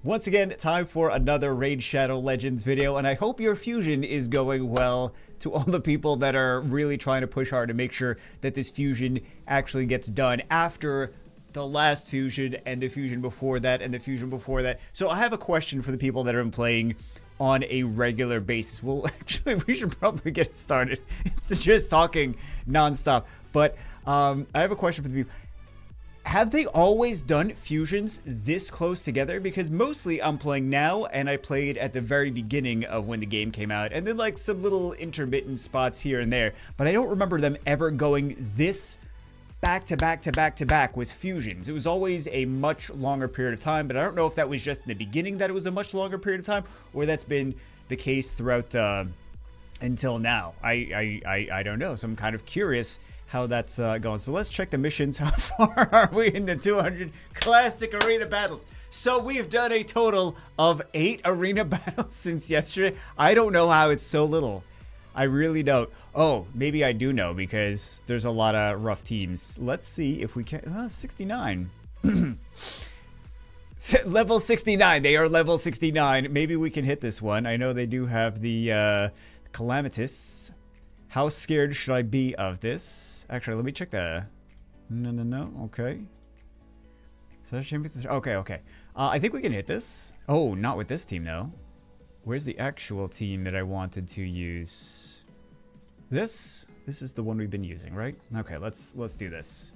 Once again, time for another Raid Shadow Legends video, and I hope your fusion is going well. To all the people that are really trying to push hard to make sure that this fusion actually gets done after the last fusion and the fusion before that and the fusion before that. So I have a question for the people that have been playing on a regular basis. Well, actually, we should probably get started. It's just talking nonstop. But I have a question for the people. Have they always done fusions this close together? Because mostly I'm playing now, and I played at the very beginning of when the game came out, and then like some little intermittent spots here and there. But I don't remember them ever going this back to back to back to back with fusions. It was always a much longer period of time, but I don't know if that was just in the beginning that it was a much longer period of time, or that's been the case throughout until now. I don't know, so I'm kind of curious how that's going. So let's check the missions. How far are we in the 200 classic arena battles? So we've done a total of 8 arena battles since yesterday. I don't know how it's so little. I really don't. Oh, maybe I do know because there's a lot of rough teams. Let's see if we can. 69. Level 69. They are level 69. Maybe we can hit this one. I know they do have the Calamitous. How scared should I be of this? Actually, let me check the... No. Okay. So, okay. I think we can hit this. Oh, not with this team, though. Where's the actual team that I wanted to use? This is the one we've been using, right? Okay, let's do this.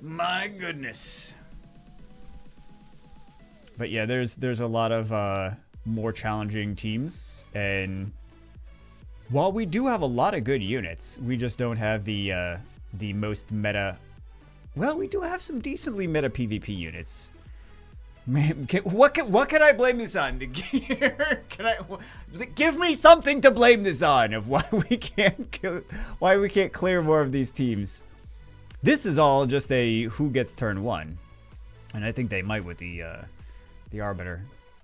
My goodness. But yeah, there's a lot of more challenging teams, and while we do have a lot of good units, we just don't have the most meta. Well, we do have some decently meta PvP units. Man, what can I blame this on? The gear? Give me something to blame this on of why we can't clear more of these teams. This is all just a who gets turn 1, and I think they might with the Arbiter.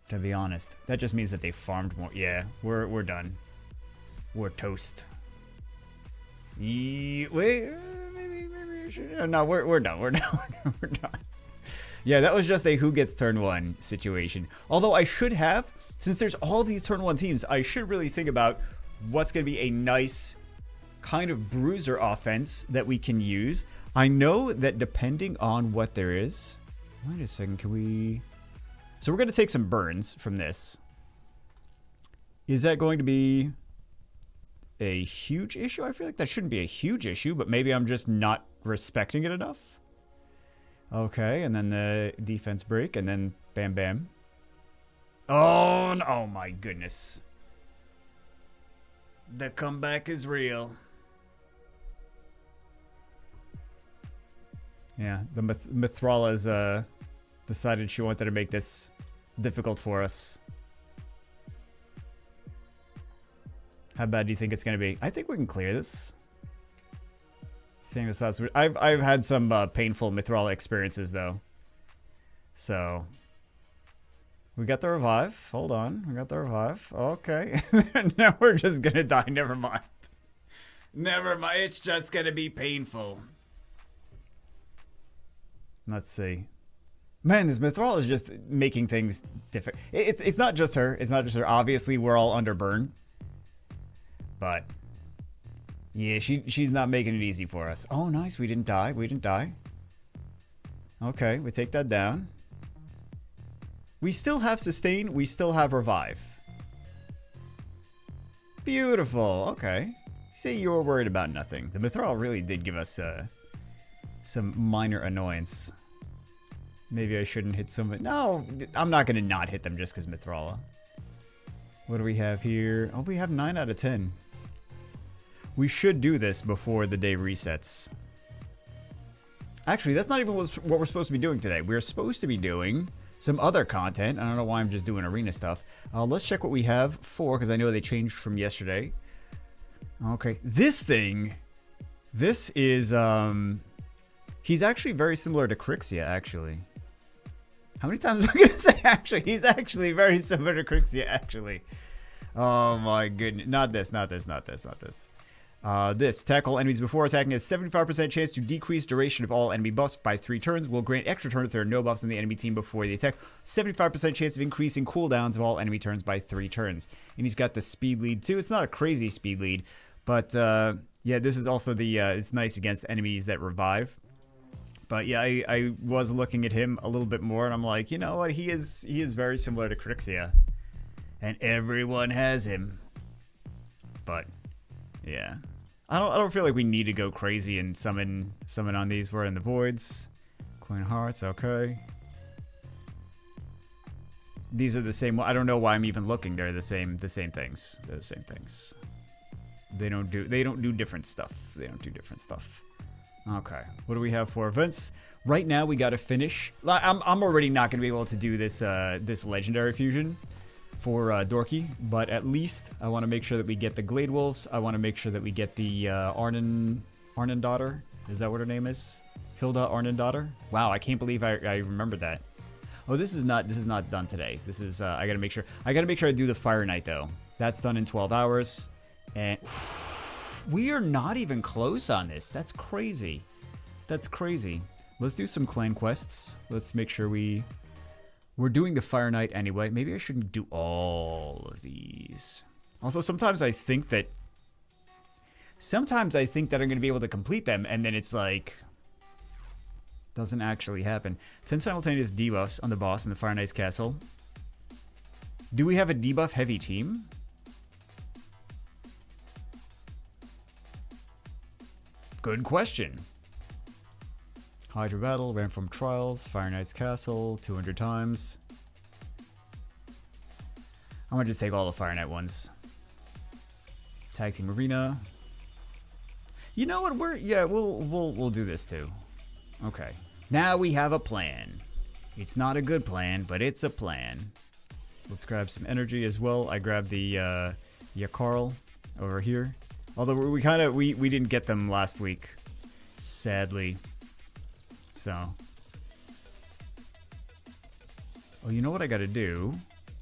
To be honest, that just means that they farmed more. Yeah, we're done. We're toast. Wait, maybe we should. No, we're done. We're done. We're done. Yeah, that was just a who gets turn 1 situation. Although I should have, since there's all these turn 1 teams, I should really think about what's going to be a nice kind of bruiser offense that we can use. I know that depending on what there is. Wait a second, can we? So we're going to take some burns from this. Is that going to be a huge issue? I feel like that shouldn't be a huge issue, but maybe I'm just not respecting it enough. Okay, and then the defense break, and then bam, bam. Oh, no, oh my goodness. The comeback is real. Yeah, the Mithrala's decided she wanted to make this difficult for us. How bad do you think it's going to be? I think we can clear this. Seeing this last week, I've had some painful Mithrala experiences though. So we got the revive. Hold on, we got the revive. Okay, now we're just gonna die. Never mind. Never mind. It's just gonna be painful. Let's see. Man, this Mithrala is just making things difficult. It's not just her. It's not just her. Obviously, we're all under burn. But yeah, she's not making it easy for us. Oh, nice. We didn't die. We didn't die. Okay, we take that down. We still have sustain. We still have revive. Beautiful. Okay. You say you were worried about nothing. The Mithrala really did give us some minor annoyance. Maybe I shouldn't hit some. No, I'm not going to not hit them just because Mithrala. What do we have here? Oh, we have 9 out of 10. We should do this before the day resets. Actually, that's not even what we're supposed to be doing today. We're supposed to be doing some other content. I don't know why I'm just doing arena stuff. Let's check what we have for, because I know they changed from yesterday. Okay, this thing. This is, he's actually very similar to Crixia, actually. How many times am I going to say actually? He's actually very similar to Crixia, actually. Oh my goodness. Not this, not this, not this, not this. This, tackle enemies before attacking has 75% chance to decrease duration of all enemy buffs by 3 turns. Will grant extra turns if there are no buffs in the enemy team before the attack. 75% chance of increasing cooldowns of all enemy turns by 3 turns. And he's got the speed lead too. It's not a crazy speed lead, but yeah, this is also the, it's nice against enemies that revive. But yeah, I was looking at him a little bit more, and I'm like, you know what? He is very similar to Crixia, and everyone has him. But yeah, I don't feel like we need to go crazy and summon on these. We're in the voids. Queen Hearts, okay. These are the same. I don't know why I'm even looking. They're the same things. They're the same things. They don't do different stuff. They don't do different stuff. Okay, what do we have for events? Right now, we got to finish. I'm already not going to be able to do this this legendary fusion for Dorky, but at least I want to make sure that we get the Glade Wolves. I want to make sure that we get the Arnon daughter. Is that what her name is? Hilda Arnon daughter. Wow, I can't believe I remembered that. Oh, this is not done today. This is I got to make sure I do the Fire Knight though. That's done in 12 hours, and. We are not even close on this. That's crazy. That's crazy. Let's do some clan quests. Let's make sure we're doing the Fire Knight anyway. Maybe I shouldn't do all of these. Also, sometimes I think that I'm going to be able to complete them, and then it's like doesn't actually happen. 10 simultaneous debuffs on the boss in the Fire Knight's castle. Do we have a debuff heavy team? Good question. Hydra Battle, ran from Trials, Fire Knight's Castle, 200 times. I'm gonna just take all the Fire Knight ones. Tag Team Arena. You know what? We'll do this too. Okay. Now we have a plan. It's not a good plan, but it's a plan. Let's grab some energy as well. I grabbed the Yakarl over here. Although we didn't get them last week, sadly. So, oh, you know what I got to do?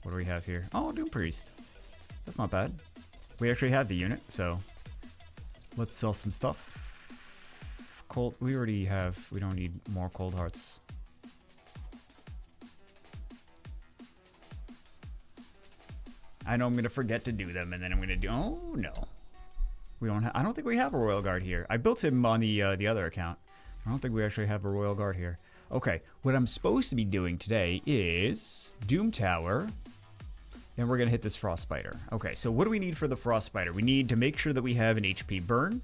What do we have here? Oh, Doom Priest. That's not bad. We actually have the unit, so let's sell some stuff. Cold. We already have. We don't need more Cold Hearts. I know I'm gonna forget to do them, and then I'm gonna do. Oh no. We don't. I don't think we have a Royal Guard here. I built him on the other account. I don't think we actually have a Royal Guard here. Okay, what I'm supposed to be doing today is Doom Tower, and we're gonna hit this Frost Spider. Okay, so what do we need for the Frost Spider? We need to make sure that we have an HP burn.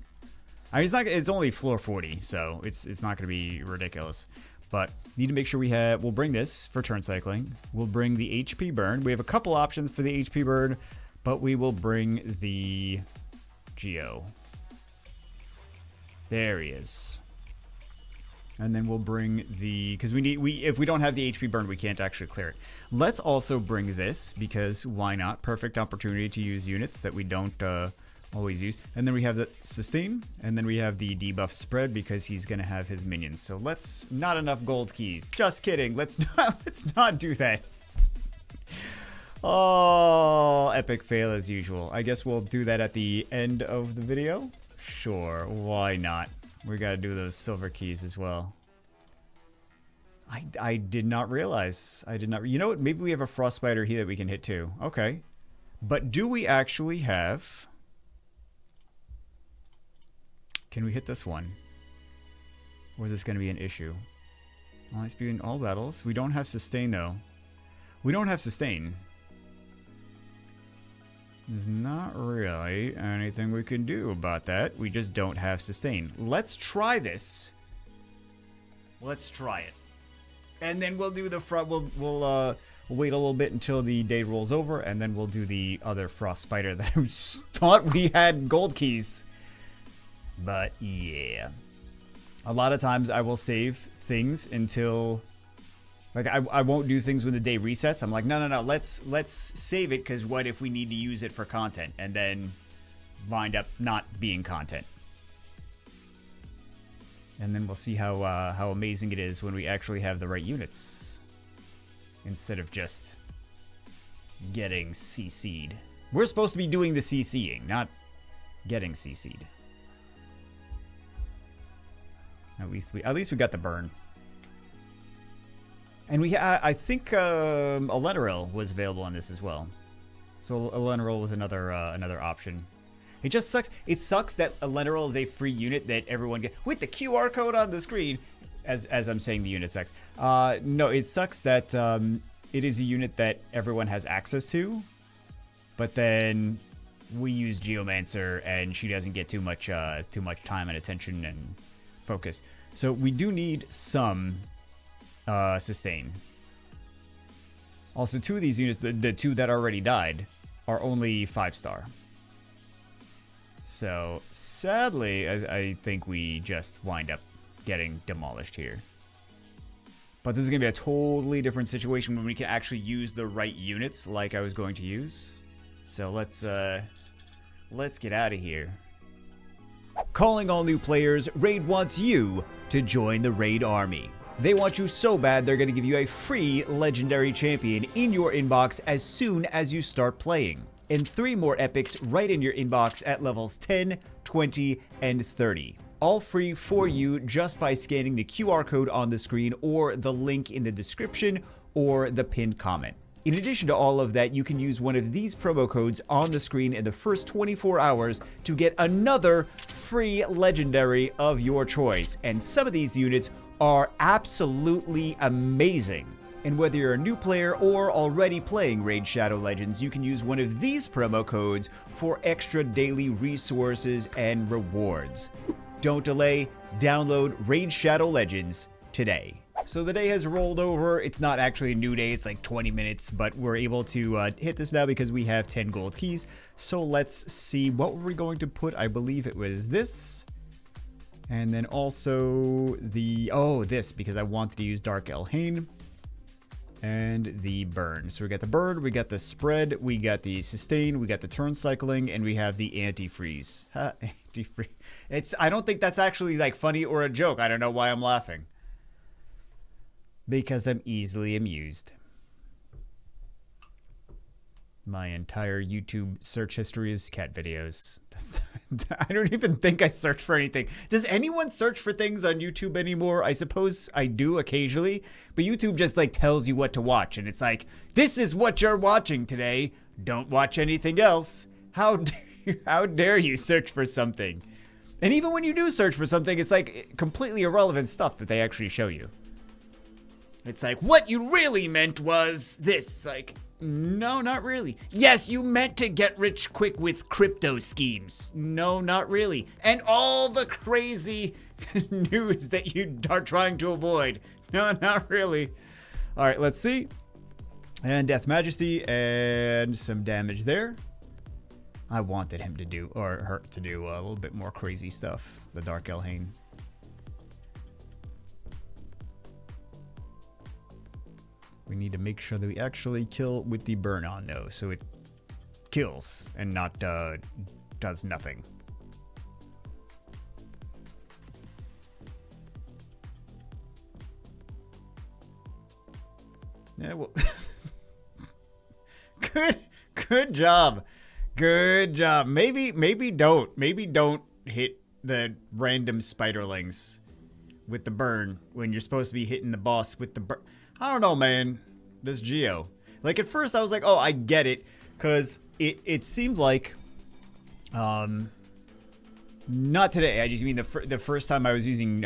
I mean, it's only floor 40, so it's not gonna be ridiculous. But need to make sure we have. We'll bring this for turn cycling. We'll bring the HP burn. We have a couple options for the HP burn, but we will bring the Geo. There he is. And then we'll bring the, because if we don't have the HP burn, we can't actually clear it. Let's also bring this, because why not? Perfect opportunity to use units that we don't always use. And then we have the sustain, and then we have the debuff spread, because he's gonna have his minions. So let's, not enough gold keys. Just kidding. Let's not do that. Oh, epic fail as usual. I guess we'll do that at the end of the video. Sure, why not? We gotta do those silver keys as well. I did not realize. I did not. You know what? Maybe we have a Frost Spider here that we can hit too. Okay. But do we actually have... Can we hit this one? Or is this going to be an issue? Well, let's be in all battles. We don't have sustain though. We don't have sustain. There's not really anything we can do about that. We just don't have sustain. Let's try this. Let's try it. And then we'll do the front. We'll wait a little bit until the day rolls over, and then we'll do the other Frost Spider that I thought we had gold keys. But yeah. A lot of times I will save things until... Like, I won't do things when the day resets. I'm like, no, let's save it, because what if we need to use it for content and then wind up not being content? And then we'll see how amazing it is when we actually have the right units instead of just getting CC'd. We're supposed to be doing the CCing, not getting CC'd. At least we got the burn. And I think Elenaril was available on this as well. So Elenaril was another option. It just sucks. It sucks that Elenaril is a free unit that everyone gets with the QR code on the screen. As I'm saying, the unit sucks. No, it sucks that it is a unit that everyone has access to, but then we use Geomancer and she doesn't get too much time and attention and focus. So we do need some sustain. Also, 2 of these units, the 2 that already died, are only 5-star. So sadly, I think we just wind up getting demolished here. But this is going to be a totally different situation when we can actually use the right units like I was going to use. So let's get out of here. Calling all new players, Raid wants you to join the Raid army. They want you so bad they're going to give you a free legendary champion in your inbox as soon as you start playing. And 3 more epics right in your inbox at levels 10, 20, and 30. All free for you just by scanning the QR code on the screen or the link in the description or the pinned comment. In addition to all of that, you can use one of these promo codes on the screen in the first 24 hours to get another free legendary of your choice. And some of these units are absolutely amazing. And whether you're a new player or already playing Raid Shadow Legends, you can use one of these promo codes for extra daily resources and rewards. Don't delay, download Raid Shadow Legends today. So the day has rolled over. It's not actually a new day, it's like 20 minutes, but we're able to hit this now because we have 10 gold keys. So let's see, what were we going to put? I believe it was this. And then also this, because I wanted to use Dark Elhain. And the burn. So we got the burn, we got the spread, we got the sustain, we got the turn cycling, and we have the anti-freeze. Anti-freeze. I don't think that's actually like funny or a joke. I don't know why I'm laughing. Because I'm easily amused. My entire YouTube search history is cat videos. I don't even think I search for anything. Does anyone search for things on YouTube anymore? I suppose I do occasionally, but YouTube just like tells you what to watch, and it's like, this is what you're watching today. Don't watch anything else. How dare you search for something? And even when you do search for something, it's like completely irrelevant stuff that they actually show you. It's like, what you really meant was this. Like, no, not really. Yes, you meant to get rich quick with crypto schemes. No, not really. And all the crazy news that you are trying to avoid. No, not really. All right, let's see. And Death Majesty and some damage there. I wanted him to do, or her to do, a little bit more crazy stuff. The Dark Elhain. We need to make sure that we actually kill with the burn on though, so it kills and not does nothing. Yeah, well, good job, good job. Maybe don't hit the random spiderlings with the burn when you're supposed to be hitting the boss with the burn. I don't know, man. This Geo. Like, at first I was like, oh, I get it. Because it seemed like... not today. I just mean the first time I was using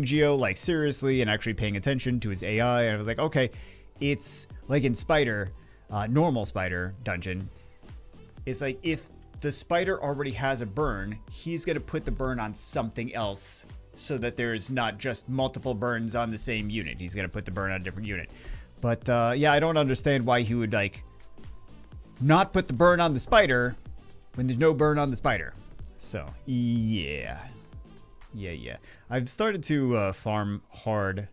Geo, like, seriously, and actually paying attention to his AI. And I was like, okay, it's like in Spider, normal Spider dungeon. It's like, if the Spider already has a burn, he's going to put the burn on something else, so that there's not just multiple burns on the same unit. He's going to put the burn on a different unit. But, yeah, I don't understand why he would, like, not put the burn on the spider when there's no burn on the spider. So, yeah. Yeah. I've started to farm hard.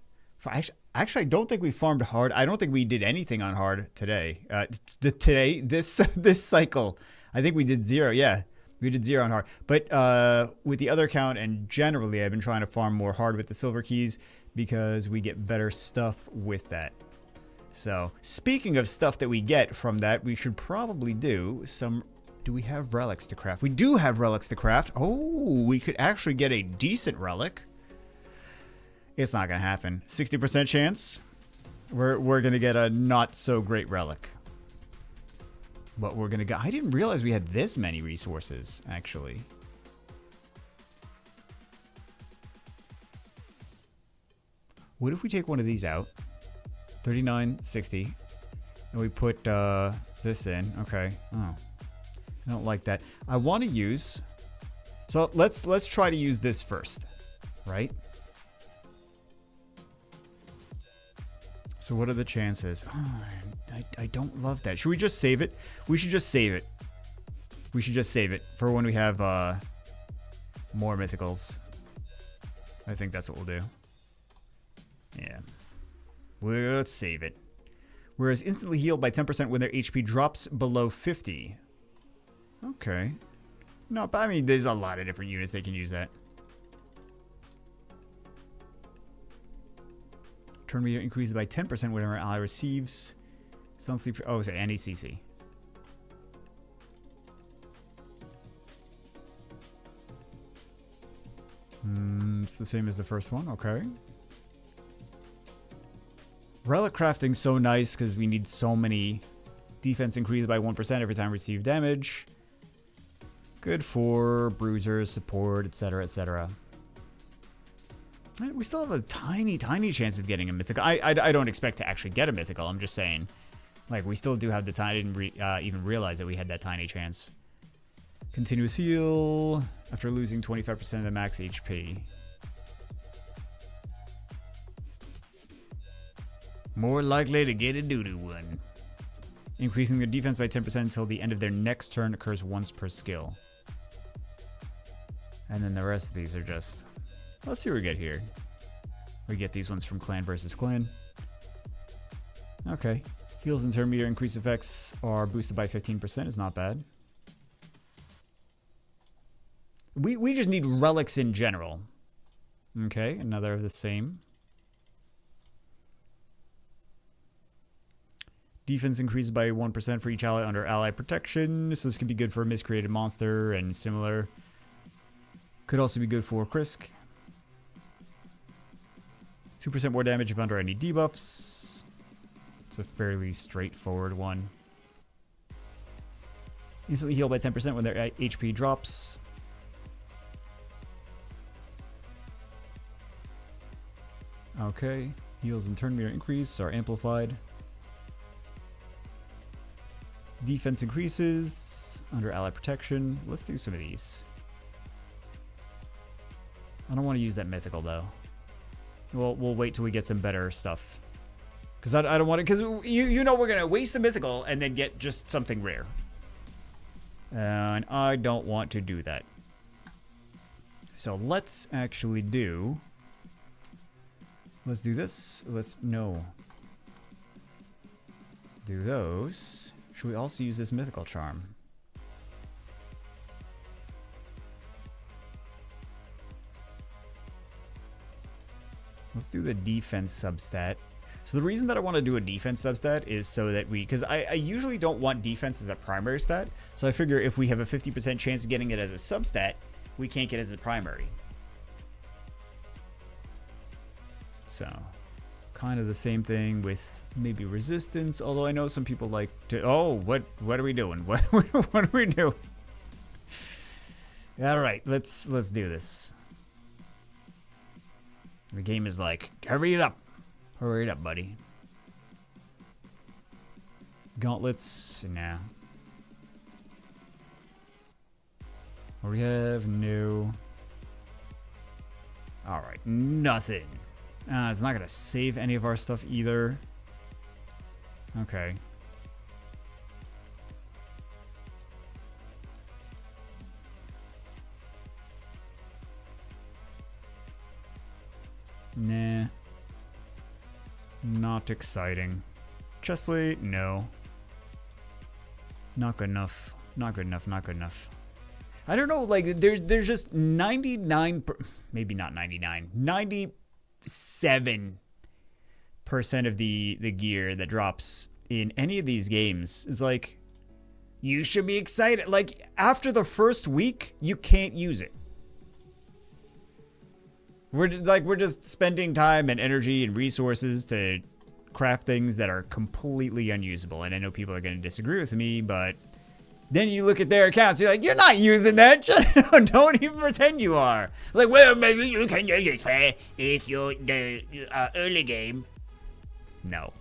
Actually, I don't think we farmed hard. I don't think we did anything on hard today. This cycle. I think we did 0, yeah. We did 0 on hard, but with the other account and generally, I've been trying to farm more hard with the silver keys because we get better stuff with that. So, speaking of stuff that we get from that, we should probably do some... Do we have relics to craft? We do have relics to craft. Oh, we could actually get a decent relic. It's not gonna happen. 60% chance. We're gonna get a not so great relic. But we're gonna go. I didn't realize we had this many resources, actually. What if we take one of these out? 39, 60. And we put this in. Okay. Oh. I don't like that. I want to use... So let's try to use this first. Right? So what are the chances? Oh, I don't love that. Should we just save it? We should just save it. We should just save it for when we have more mythicals. I think that's what we'll do. Yeah. Let's save it. Whereas instantly healed by 10% when their HP drops below 50. Okay. No, but I mean, there's a lot of different units they can use that. Turn meter increases by 10% whenever ally receives sound sleep. Oh, it's any CC. It's the same as the first one. Okay. Relic crafting so nice because we need so many. Defense increased by 1% every time we receive damage. Good for bruisers, support, etc., etc. We still have a tiny, tiny chance of getting a mythical. I don't expect to actually get a mythical. I'm just saying, like, we still do have the time. I didn't even realize that we had that tiny chance. Continuous heal after losing 25% of the max HP. More likely to get a doo-doo one. Increasing their defense by 10% until the end of their next turn occurs once per skill. And then the rest of these are just... Let's see what we get here. We get these ones from clan versus clan. Okay. Heals and turn meter increase effects are boosted by 15%. Is not bad. We just need relics in general. Okay, another of the same. Defense increases by 1% for each ally under ally protection. So this could be good for a miscreated monster and similar. Could also be good for Krisk. 2% more damage if under any debuffs. It's a fairly straightforward one. Instantly heal by 10% when their HP drops. Okay. Heals and turn meter increase are amplified. Defense increases under ally protection. Let's do some of these. I don't want to use that mythical though. We'll wait till we get some better stuff. Because I don't want to, because you know we're going to waste the mythical and then get just something rare. And I don't want to do that. So let's actually do... Let's do this. No. Do those. Should we also use this mythical charm? Let's do the defense substat. So the reason that I want to do a defense substat is so that because I usually don't want defense as a primary stat. So I figure if we have a 50% chance of getting it as a substat, we can't get it as a primary. So kind of the same thing with maybe resistance. Although I know some people like to, oh, what are we doing? What are we doing? All right, let's do this. The game is like, hurry it up. Hurry it up, buddy. Gauntlets, nah. What do we have? No. Alright, nothing. It's not going to save any of our stuff either. Okay. Nah. Not exciting. Chestplate? No. Not good enough. Not good enough. Not good enough. I don't know, like, there's just 99... Maybe not 99. 97% of the gear that drops in any of these games is like... You should be excited. Like, after the first week, you can't use it. We're just spending time and energy and resources to craft things that are completely unusable. And I know people are going to disagree with me, but then you look at their accounts, you're like, you're not using that. Don't even pretend you are. Like, well, maybe you can use it if you're the early game. No.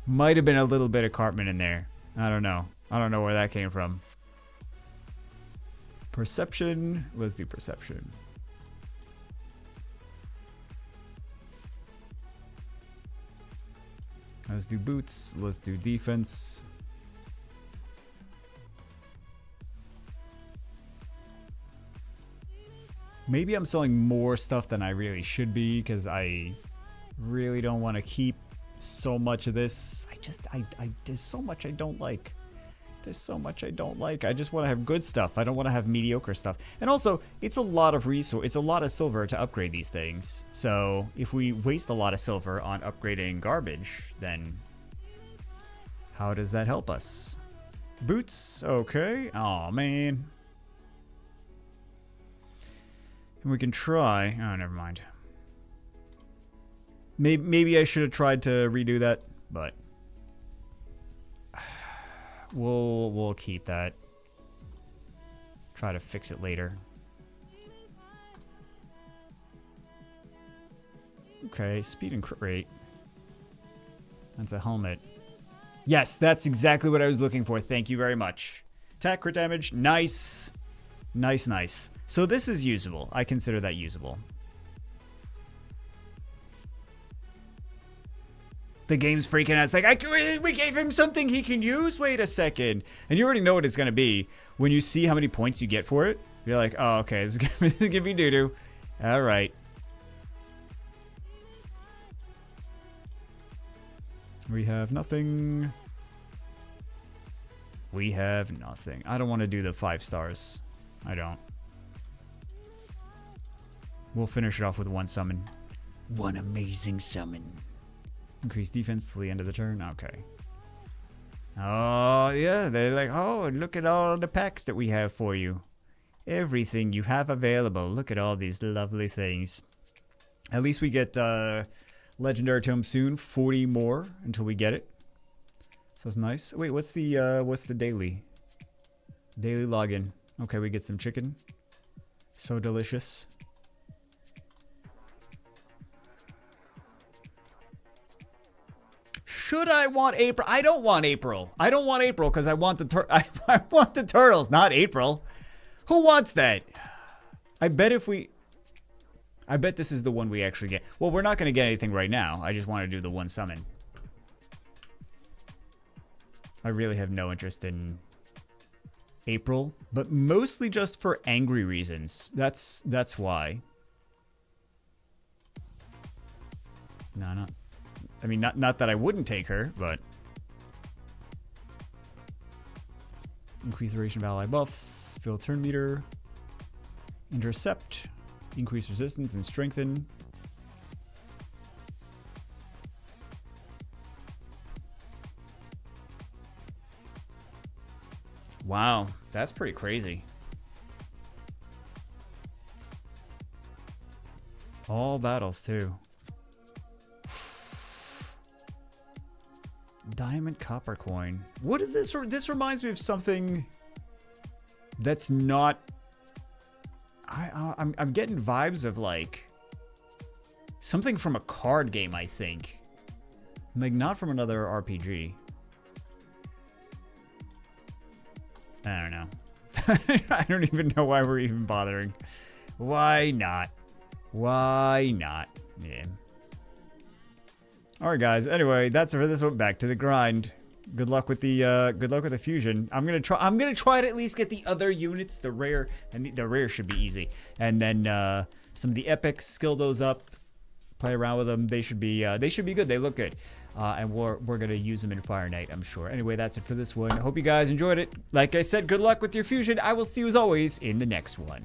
Might have been a little bit of Cartman in there. I don't know. I don't know where that came from. Perception. Let's do perception. Let's do boots. Let's do defense. Maybe I'm selling more stuff than I really should be because I really don't want to keep so much of this. There's so much I don't like. There's so much I don't like. I just want to have good stuff. I don't want to have mediocre stuff. And also, it's a lot of resource. It's a lot of silver to upgrade these things. So if we waste a lot of silver on upgrading garbage, then how does that help us? Boots, okay. Oh man. And we can try. Oh, never mind. Maybe I should have tried to redo that, but we'll keep that. Try to fix it later. Okay, speed and crit rate. That's a helmet. Yes, that's exactly what I was looking for. Thank you very much. Attack, crit damage, nice. Nice, nice. So this is usable. I consider that usable. The game's freaking out. It's like, we gave him something he can use? Wait a second. And you already know what it's going to be. When you see how many points you get for it, you're like, oh, okay, this is going to be doo-doo. All right. We have nothing. We have nothing. I don't want to do the 5 stars. I don't. We'll finish it off with 1 summon. 1 amazing summon. Increase defense till the end of the turn. Okay. Oh, yeah. They're like, oh, look at all the packs that we have for you. Everything you have available. Look at all these lovely things. At least we get Legendary Tome soon. 40 more until we get it. So that's nice. Wait, what's the daily? Daily login. Okay, we get some chicken. So delicious. Should I want April? I don't want April. I don't want April because I want the I want the turtles, not April. Who wants that? I bet this is the one we actually get. Well, we're not going to get anything right now. I just want to do the 1 summon. I really have no interest in April, but mostly just for angry reasons. That's why. No, not. I mean, not that I wouldn't take her, but increase duration of ally buffs, fill turn meter, intercept, increase resistance and strengthen. Wow, that's pretty crazy. All battles too. Diamond copper coin. What is this? This reminds me of something that's not. I'm getting vibes of like something from a card game. I think, like not from another RPG. I don't know. I don't even know why we're even bothering. Why not? Why not? Yeah. All right, guys. Anyway, that's it for this one. Back to the grind. Good luck with the fusion. I'm gonna try to at least get the other units, the rare, and the rare should be easy. And then some of the epics, skill those up, play around with them. They should be good. They look good. And we're gonna use them in Fire Knight, I'm sure. Anyway, that's it for this one. I hope you guys enjoyed it. Like I said, good luck with your fusion. I will see you as always in the next one.